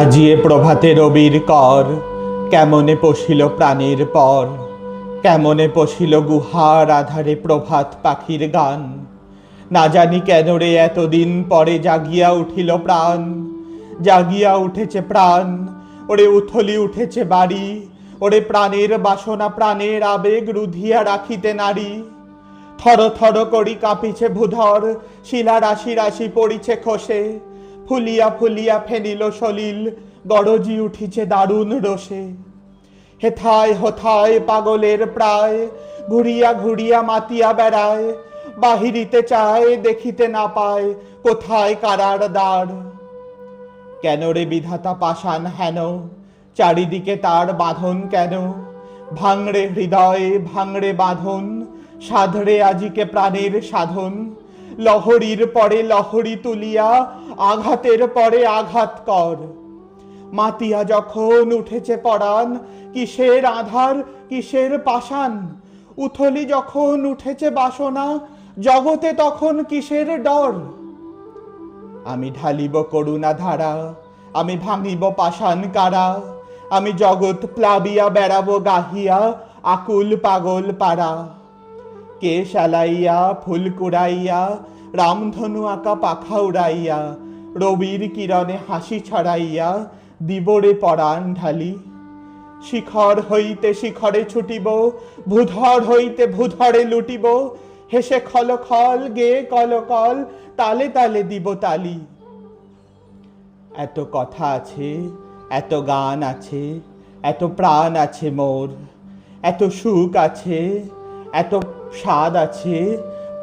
আজিয়ে প্রভাতে রবির কর, কেমনে পশিল প্রাণের পর, কেমনে পশিল গুহার আধারে প্রভাত পাখির গান। না জানি কেন রে এতদিন পরে জাগিয়া উঠিল প্রাণ, জাগিয়া উঠেছে প্রাণ। ওরে উথলি উঠেছে বাড়ি, ওরে প্রাণের বাসনা প্রাণের আবেগ রুধিয়া রাখিতে নারী। থর থর করি কাঁপিছে ভূধর, শিলা রাশি রাশি পড়িছে খসে, ফুলিয়া ফুলিয়া ফেনিল সলিল, গরজি উঠিছে দারুণ রোষে। হেথায় হথায় পাগলের প্রায়, ঘুরিয়া ঘুরিয়া মাতিয়া বেড়ায়, বাহিরিতে চায় দেখিতে না পায় কোথায় কারার দ্বার। কেন রে বিধাতা পাষাণ হেন, চারিদিকে তার বাঁধন কেন? ভাঙড়ে হৃদয়ে ভাঙড়ে বাঁধন, সাধরে আজিকে প্রাণের সাধন। লহরীর পরে লহরী তুলিয়া, আঘাতের পরে আঘাত কর। মাতিয়া যখন উঠেছে পরাণ, কিসের আধার কিসের পাষাণ? উথলি যখন উঠেছে বাসনা, জগতে তখন কিসের ডর? আমি ঢালিব করুণা ধারা, আমি ভাঙিব পাষাণ কারা, আমি জগৎ প্লাবিয়া বেড়াবো গাহিয়া আকুল পাগল পাড়া। কেশ আলাইয়া ফুল কুড়াইয়া, রামধনু আঁকা পাখা উড়াইয়া, রবির কিরণে হাসি ছড়াইয়া দিবরে পরাণ ঢালি। শিখর হইতে শিখরে ছুটিব, ভূধর হইতে ভূধরে লুটিব, হেসে খল খল গে কল কল, তালে তালে দিব তালি। এত কথা আছে, এত গান আছে, এত প্রাণ আছে মোর, এত সুখ আছে, এত স্বাদ আছে,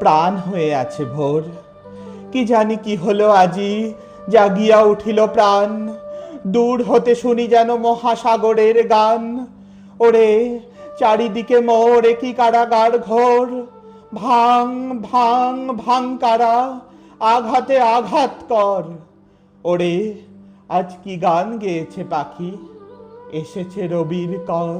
প্রাণ হয়ে আছে ভোর। কি জানি কি হলো আজি, জাগিয়া উঠিল প্রাণ, দূর হতে শুনি যেন মহাসাগরের গান। ওরে চারিদিকে মোরে কি কারাগার ঘোর, ভাঙ ভাঙ ভাঙ কারা, আঘাতে আঘাত কর। ওরে আজ কি গান গেয়েছে পাখি, এসেছে রবির কর।